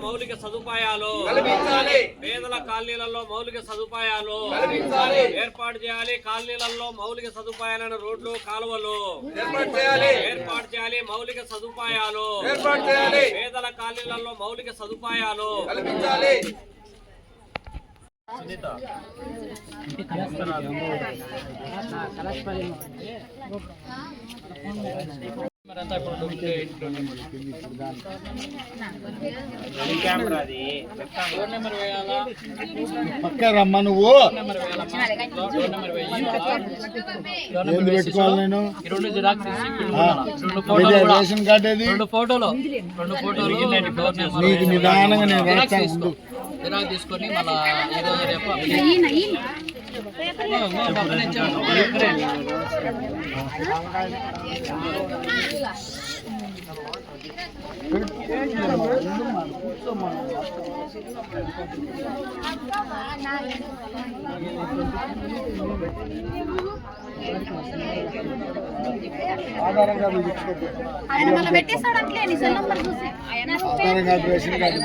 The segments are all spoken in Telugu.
మౌలిక సదుపాయాలు పేదల కాలనీలలో మౌలిక సదుపాయాలు ఏర్పాటు చేయాలి. కాలనీలలో మౌలిక సదుపాయాలను రోడ్లు కాలువలు ఏర్పాటు చేయాలి. మౌలిక సదుపాయాలు పేదల కాలనీలలో మౌలిక సదుపాయాలు పక్క రమ్మా నువ్వు పెట్టుకోవాలి. నేను రేషన్ కార్డు ఏది? రెండు ఫోటోలు నీకు నిదానంగా నేను రాస్తాను. తీసుకొని మళ్ళీ ఈరోజు రేపు ఆధార్ కార్డు రేషన్ కార్డు.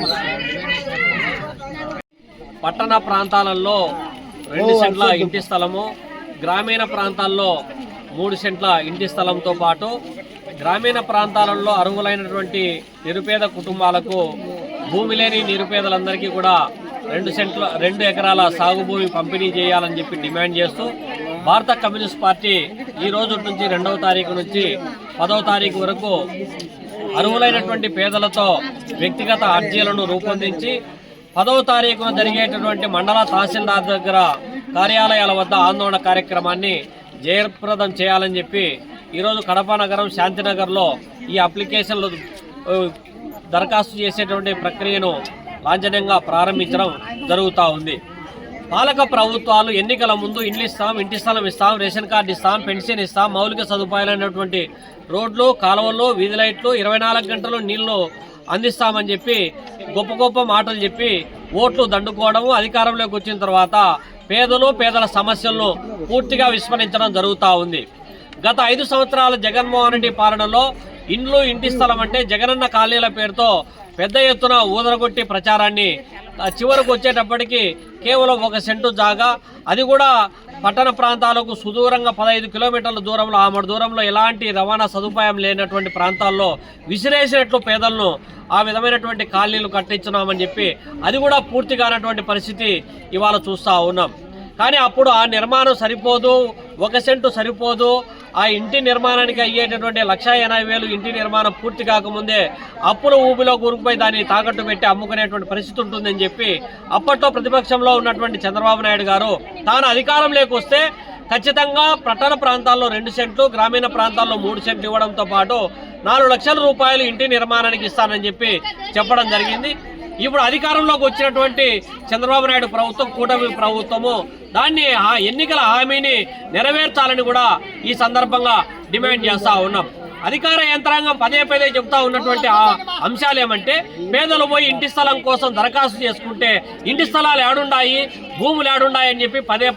పట్టణ ప్రాంతాలలో 2 సెంట్ల ఇంటి స్థలము, గ్రామీణ ప్రాంతాల్లో 3 సెంట్ల ఇంటి స్థలంతో పాటు గ్రామీణ ప్రాంతాలలో అర్హులైనటువంటి నిరుపేద కుటుంబాలకు భూమి లేని నిరుపేదలందరికీ కూడా 2 ఎకరాల సాగు భూమి పంపిణీ చేయాలని చెప్పి డిమాండ్ చేస్తూ భారత కమ్యూనిస్ట్ పార్టీ ఈ రోజు నుంచి 2వ తారీఖు నుంచి 10వ తారీఖు వరకు అర్హులైనటువంటి పేదలతో వ్యక్తిగత అర్జీలను రూపొందించి 10వ తారీఖున జరిగేటటువంటి మండల తహసీల్దార్ దగ్గర కార్యాలయాల వద్ద ఆందోళన కార్యక్రమాన్ని జయప్రదం చేయాలని చెప్పి ఈరోజు కడప నగరం శాంతినగర్లో ఈ అప్లికేషన్లు దరఖాస్తు చేసేటువంటి ప్రక్రియను లాంఛనంగా ప్రారంభించడం జరుగుతూ ఉంది. పాలక ప్రభుత్వాలు ఎన్నికల ముందు ఇండ్లు ఇస్తాం, ఇంటి స్థలం ఇస్తాం, రేషన్ కార్డు ఇస్తాం, పెన్షన్ ఇస్తాం, మౌలిక సదుపాయాలైనటువంటి రోడ్లు, కాలువలు, వీధి లైట్లు, 24 గంటలు నీళ్లు అందిస్తామని చెప్పి గొప్ప మాటలు చెప్పి ఓట్లు దండుకోవడము, అధికారంలోకి వచ్చిన తర్వాత పేదల సమస్యలను పూర్తిగా విస్మరించడం జరుగుతూ ఉంది. గత 5 సంవత్సరాల జగన్మోహన్ రెడ్డి పాలనలో ఇండ్లు, ఇంటి స్థలం అంటే జగనన్న కాలనీల పేరుతో పెద్ద ఎత్తున ఊదరగొట్టి ప్రచారాన్ని చివరకు వచ్చేటప్పటికి కేవలం 1 సెంటు జాగా, అది కూడా పట్టణ ప్రాంతాలకు సుదూరంగా 15 కిలోమీటర్ల దూరంలో, ఆమడ దూరంలో ఎలాంటి రవాణా సదుపాయం లేనటువంటి ప్రాంతాల్లో విసిరేసినట్లు పేదలను ఆ విధమైనటువంటి కాలనీలు కట్టించున్నామని చెప్పి అది కూడా పూర్తి కానటువంటి పరిస్థితి ఇవాళ చూస్తూ ఉన్నాం. కానీ అప్పుడు ఆ నిర్మాణం సరిపోదు, 1 సెంటు సరిపోదు. ఆ ఇంటి నిర్మాణానికి అయ్యేటటువంటి 1,80,000 ఇంటి నిర్మాణం పూర్తి కాకముందే అప్పుల ఊబిలో కూరుకుపోయి దాన్ని తాకట్టు పెట్టి అమ్ముకునేటువంటి పరిస్థితి ఉంటుందని చెప్పి అప్పట్లో ప్రతిపక్షంలో ఉన్నటువంటి చంద్రబాబు నాయుడు గారు తాను అధికారంలోకి వస్తే ఖచ్చితంగా పట్టణ ప్రాంతాల్లో 2 సెంట్లు, గ్రామీణ ప్రాంతాల్లో 3 సెంట్లు ఇవ్వడంతో పాటు 4 లక్షల రూపాయలు ఇంటి నిర్మాణానికి ఇస్తానని చెప్పి చెప్పడం జరిగింది. ఇప్పుడు అధికారంలోకి వచ్చినటువంటి చంద్రబాబు నాయుడు ప్రభుత్వం, కూటమి ప్రభుత్వము దాన్ని ఎన్నికల హామీని నెరవేర్చాలని కూడా ఈ సందర్భంగా డిమాండ్ చేస్తూ ఉన్నాం. అధికార యంత్రాంగం పదే చెబుతా ఉన్నటువంటి అంశాలు ఏమంటే, పేదలు పోయి ఇంటి స్థలం కోసం దరఖాస్తు చేసుకుంటే ఇంటి స్థలాలు ఏడుండాయి, భూములు ఏడుండాయి అని చెప్పి పదే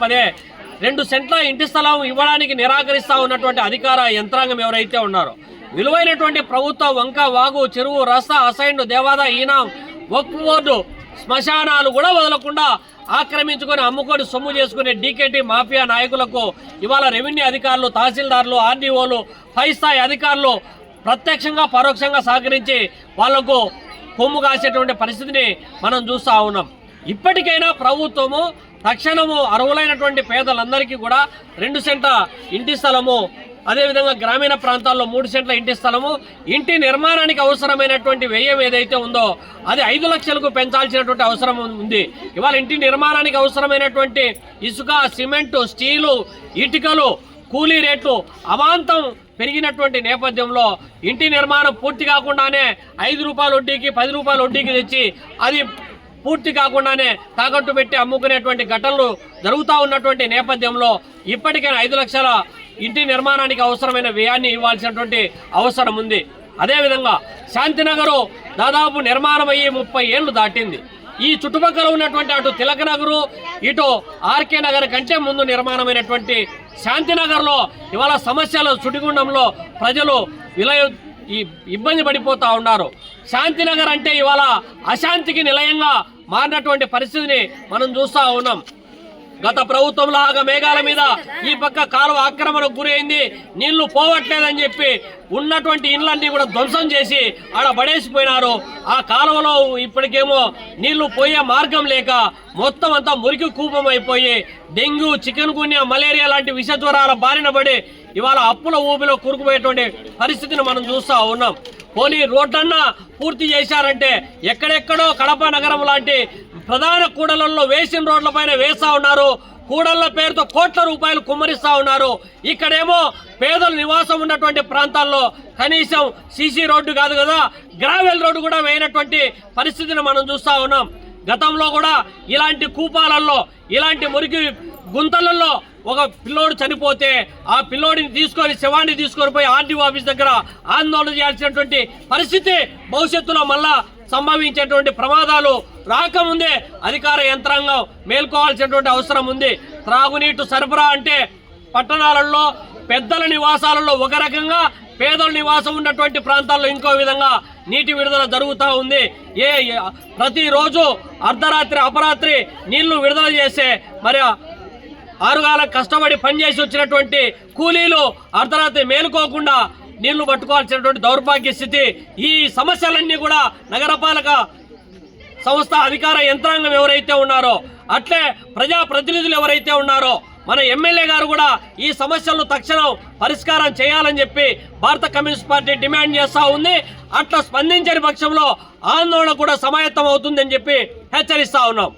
2 సెంట్ల ఇంటి స్థలం ఇవ్వడానికి నిరాకరిస్తూ ఉన్నటువంటి అధికార యంత్రాంగం ఎవరైతే ఉన్నారో, విలువైనటువంటి ప్రభుత్వ వంక, వాగు, చెరువు, రస్తా, అసైన్డ్, దేవాదా, ఈనాం, వక్ఫ్ బోర్డు, శ్మశానాలు కూడా వదలకుండా ఆక్రమించుకొని అమ్ముకొని సొమ్ము చేసుకునే డీకేటీ మాఫియా నాయకులకు ఇవాళ రెవెన్యూ అధికారులు, తహసీల్దార్లు, ఆర్డీఓలు, 5 స్థాయి అధికారులు ప్రత్యక్షంగా పరోక్షంగా సహకరించి వాళ్లకు కొమ్ము కాసేటువంటి పరిస్థితిని మనం చూస్తూ ఉన్నాం. ఇప్పటికైనా ప్రభుత్వము తక్షణము అర్హులైనటువంటి పేదలందరికీ కూడా 2 సెంట్ల ఇంటి స్థలము, అదేవిధంగా గ్రామీణ ప్రాంతాల్లో 3 సెంట్ల ఇంటి స్థలము, ఇంటి నిర్మాణానికి అవసరమైనటువంటి వ్యయం ఏదైతే ఉందో అది 5 లక్షలకు పెంచాల్సినటువంటి అవసరం ఉంది. ఇవాళ ఇంటి నిర్మాణానికి అవసరమైనటువంటి ఇసుక, సిమెంటు, స్టీలు, ఇటుకలు, కూలీ రేట్లు అమాంతం పెరిగినటువంటి నేపథ్యంలో ఇంటి నిర్మాణం పూర్తి కాకుండానే 5 రూపాయల వడ్డీకి, 10 రూపాయల వడ్డీకి తెచ్చి అది పూర్తి కాకుండానే తాకట్టు పెట్టి అమ్ముకునేటువంటి ఘటనలు జరుగుతూ ఉన్నటువంటి నేపథ్యంలో ఇప్పటికైనా 5 లక్షల ఇంటి నిర్మాణానికి అవసరమైన వ్యయాన్ని ఇవ్వాల్సినటువంటి అవసరం ఉంది. అదేవిధంగా శాంతినగరు దాదాపు నిర్మాణం అయ్యి 30 ఏళ్లు దాటింది. ఈ చుట్టుపక్కల ఉన్నటువంటి అటు తిలక్ నగరు, ఇటు ఆర్కే నగర్ కంటే ముందు నిర్మాణమైనటువంటి శాంతినగర్లో ఇవాళ సమస్యల చుటిగుండంలో ప్రజలు ఈ ఇబ్బంది పడిపోతూ ఉన్నారు. శాంతినగర్ అంటే ఇవాళ అశాంతికి నిలయంగా మారినటువంటి పరిస్థితిని మనం చూస్తూ ఉన్నాం. గత ప్రభుత్వం లాగా మేఘాల మీద ఈ పక్క కాలువ ఆక్రమణకు గురైంది, నీళ్లు పోవట్లేదని చెప్పి ఉన్నటువంటి ఇండ్లన్నీ కూడా ధ్వంసం చేసి ఆడ పడేసిపోయినారు. ఆ కాలువలో ఇప్పటికేమో నీళ్లు పోయే మార్గం లేక మొత్తం అంతా మురికి కూపం అయిపోయి డెంగ్యూ, చికెన్ గున్యా, మలేరియా లాంటి విష జ్వరాల బారిన పడి ఇవాళ అప్పుల ఊబిలో కూరుకుపోయేటువంటి పరిస్థితిని మనం చూస్తూ ఉన్నాం. పోనీ రోడ్లన్నా పూర్తి చేశారంటే ఎక్కడెక్కడో కడప నగరం లాంటి ప్రధాన కూడలలో వేసిన రోడ్లపైన వేస్తా ఉన్నారు. కూడళ్ల పేరుతో కోట్ల రూపాయలు కుమ్మరిస్తా ఉన్నారు. ఇక్కడేమో పేదలు నివాసం ఉన్నటువంటి ప్రాంతాల్లో కనీసం సీసీ రోడ్డు కాదు కదా, గ్రావెల్ రోడ్డు కూడా వేయనటువంటి పరిస్థితిని మనం చూస్తూ ఉన్నాం. గతంలో కూడా ఇలాంటి కూపాలల్లో, ఇలాంటి మురికి గుంతలలో ఒక పిల్లోడు చనిపోతే ఆ పిల్లోడిని తీసుకొని, శవాన్ని తీసుకొని పోయి ఆర్టీఓ ఆఫీస్ దగ్గర ఆందోళన చేయాల్సినటువంటి పరిస్థితి భవిష్యత్తులో మళ్ళా సంభవించేటువంటి ప్రమాదాలు రాకముందే అధికార యంత్రాంగం మేల్కోవాల్సినటువంటి అవసరం ఉంది. త్రాగునీటి సరఫరా అంటే పట్టణాలలో పెద్దల నివాసాలలో ఒక రకంగా, పేదల నివాసం ఉన్నటువంటి ప్రాంతాల్లో ఇంకో విధంగా నీటి విడుదల జరుగుతూ ఉంది. ప్రతిరోజు అర్ధరాత్రి, అపరాత్రి నీళ్లు విడుదల చేస్తే మరి ఆరుగాల కష్టపడి పనిచేసి వచ్చినటువంటి కూలీలు అర్ధరాత్రి మేలుకోకుండా నీళ్లు పట్టుకోవాల్సినటువంటి దౌర్భాగ్య స్థితి. ఈ సమస్యలన్నీ కూడా నగరపాలక సంస్థ అధికార యంత్రాంగం ఎవరైతే ఉన్నారో, అట్లే ప్రజాప్రతినిధులు ఎవరైతే ఉన్నారో, మన ఎమ్మెల్యే గారు కూడా ఈ సమస్యలను తక్షణం పరిష్కారం చేయాలని చెప్పి భారత కమ్యూనిస్ట్ పార్టీ డిమాండ్ చేస్తూ ఉంది. అట్లా స్పందించని పక్షంలో ఆందోళన కూడా సమాయత్తం అవుతుందని చెప్పి హెచ్చరిస్తా ఉన్నాం.